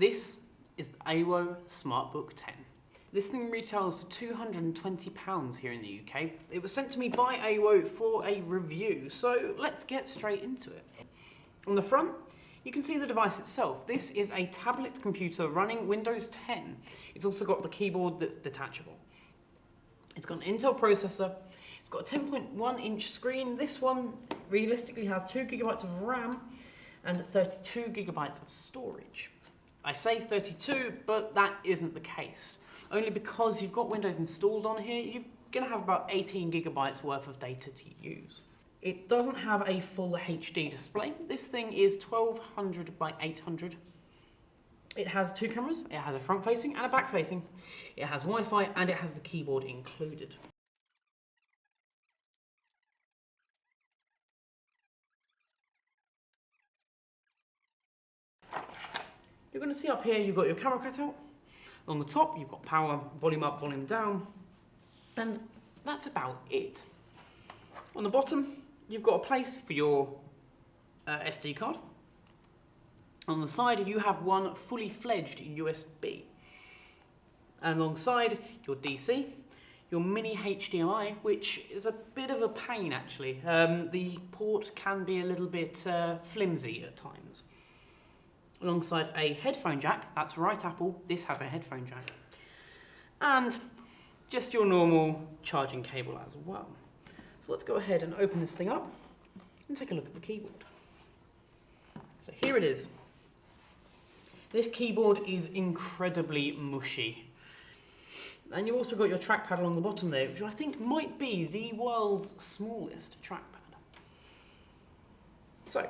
This is the AWOW SmartBook 10. This thing retails for £220 here in the UK. It was sent to me by AWOW for a review, so let's get straight into it. On the front, you can see the device itself. This is a tablet computer running Windows 10. It's also got the keyboard that's detachable. It's got an Intel processor. It's got a 10.1-inch screen. This one realistically has 2 GB of RAM and 32 GB of storage. I say 32, but that isn't the case. Only because you've got Windows installed on here, you're going to have about 18 GB worth of data to use. It doesn't have a full HD display. This thing is 1200 by 800. It has 2 cameras. It has a front-facing and a back-facing. It has Wi-Fi and it has the keyboard included. You're going to see up here you've got your camera cutout. On the top you've got power, volume up, volume down, and that's about it. On the bottom you've got a place for your SD card. On the side you have one fully fledged USB. And alongside your DC, your mini HDMI, which is a bit of a pain actually. The port can be a little bit flimsy at times. Alongside a headphone jack, that's right Apple, this has a headphone jack. And just your normal charging cable as well. So let's go ahead and open this thing up and take a look at the keyboard. So here it is. This keyboard is incredibly mushy. And you've also got your trackpad along the bottom there, which I think might be the world's smallest trackpad. So,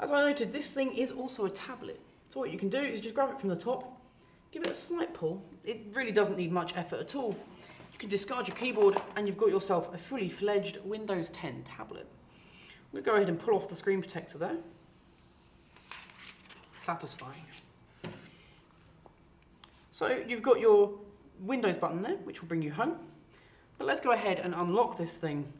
as I noted, this thing is also a tablet. So what you can do is just grab it from the top, give it a slight pull. It really doesn't need much effort at all. You can discard your keyboard and you've got yourself a fully fledged Windows 10 tablet. I'm going to go ahead and pull off the screen protector there. Satisfying. So you've got your Windows button there, which will bring you home. But let's go ahead and unlock this thing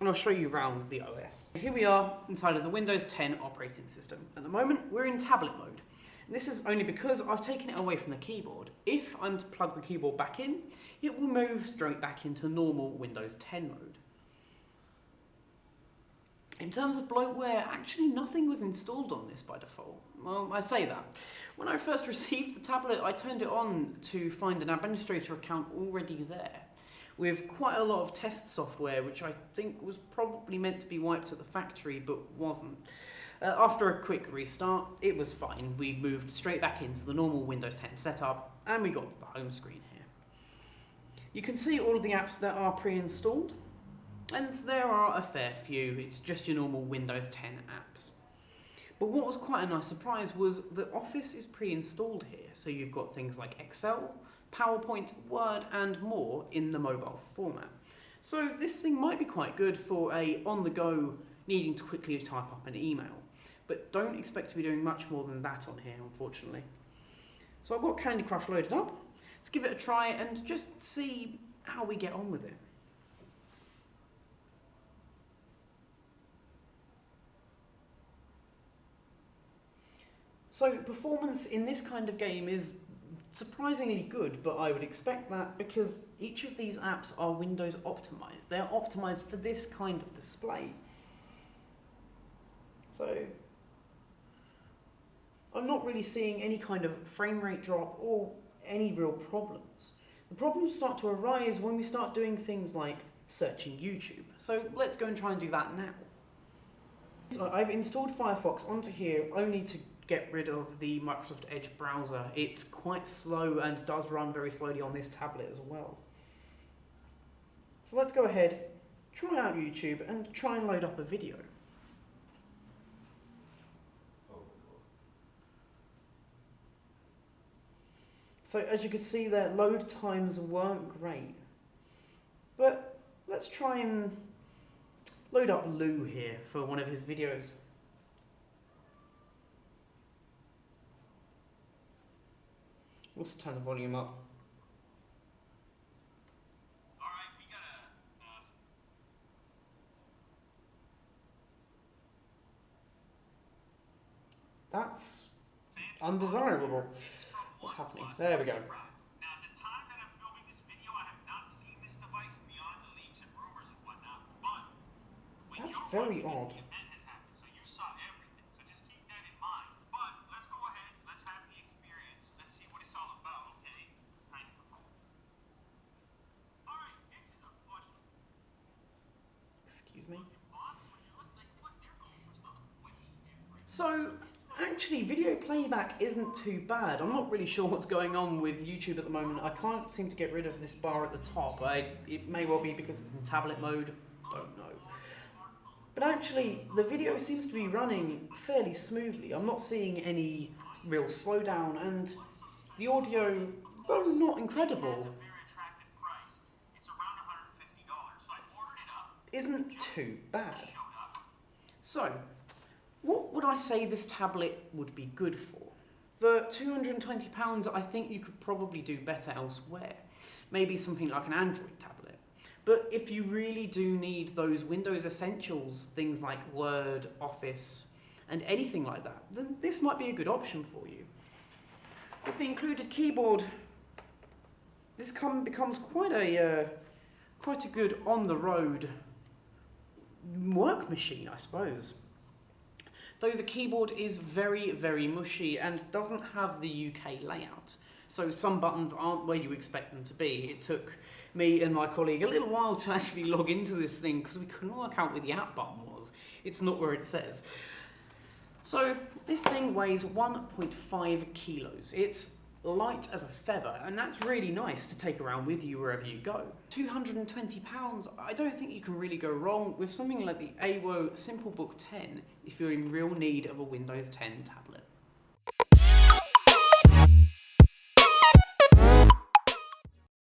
and I'll show you around the OS. Here we are inside of the Windows 10 operating system. At the moment, we're in tablet mode. And this is only because I've taken it away from the keyboard. If I'm to plug the keyboard back in, it will move straight back into normal Windows 10 mode. In terms of bloatware, actually nothing was installed on this by default. Well, I say that. When I first received the tablet, I turned it on to find an administrator account already there, with quite a lot of test software, which I think was probably meant to be wiped at the factory, but wasn't. After a quick restart, it was fine. We moved straight back into the normal Windows 10 setup, and we got to the home screen here. You can see all of the apps that are pre-installed, and there are a fair few. It's just your normal Windows 10 apps. But what was quite a nice surprise was that Office is pre-installed here, so you've got things like Excel, PowerPoint, Word and more in the mobile format. So this thing might be quite good for a on-the-go needing to quickly type up an email, but don't expect to be doing much more than that on here, unfortunately. So I've got Candy Crush loaded up. Let's give it a try and just see how we get on with it. So performance in this kind of game is surprisingly good, but I would expect that because each of these apps are Windows optimized. They're optimized for this kind of display. So I'm not really seeing any kind of frame rate drop or any real problems. The problems start to arise when we start doing things like searching YouTube. So let's go and try and do that now. So I've installed Firefox onto here only to get rid of the Microsoft Edge browser. It's quite slow and does run very slowly on this tablet as well. So let's go ahead, try out YouTube and try and load up a video. So as you can see there, load times weren't great. But let's try and load up Lou here for one of his videos. Also turn the volume up. Alright, we gotta... That's undesirable. What's happening? There we go. Now, at the time that I'm filming this video, I have not seen this device beyond the leaks and rumors and whatnot, but when That's you're very watching odd. this, the event has happened, so you saw everything. So just keep that in mind. But let's go ahead, let's have the experience. Let's see what it's all about, okay? Kind of cool. Alright, this is a funny Excuse me. looking box. Would you look like what they're going for something way different? So, actually, video playback isn't too bad. I'm not really sure what's going on with YouTube at the moment. I can't seem to get rid of this bar at the top. It may well be because it's in tablet mode. Don't know. But actually, the video seems to be running fairly smoothly. I'm not seeing any real slowdown, and the audio, though not incredible, It's a very attractive price. It's around $150, so I ordered it up. isn't too bad. Showed up. So, what would I say this tablet would be good for? For £220, I think you could probably do better elsewhere. Maybe something like an Android tablet. But if you really do need those Windows essentials, things like Word, Office, and anything like that, then this might be a good option for you. With the included keyboard, this becomes quite a good on-the-road work machine, I suppose. Though the keyboard is very, very mushy and doesn't have the UK layout. So some buttons aren't where you expect them to be. It took me and my colleague a little while to actually log into this thing because we couldn't work out where the app button was. It's not where it says. So this thing weighs 1.5 kilos. It's light as a feather, and that's really nice to take around with you wherever you go. £220, I don't think you can really go wrong with something like the AWOW SimpleBook 10 if you're in real need of a Windows 10 tablet.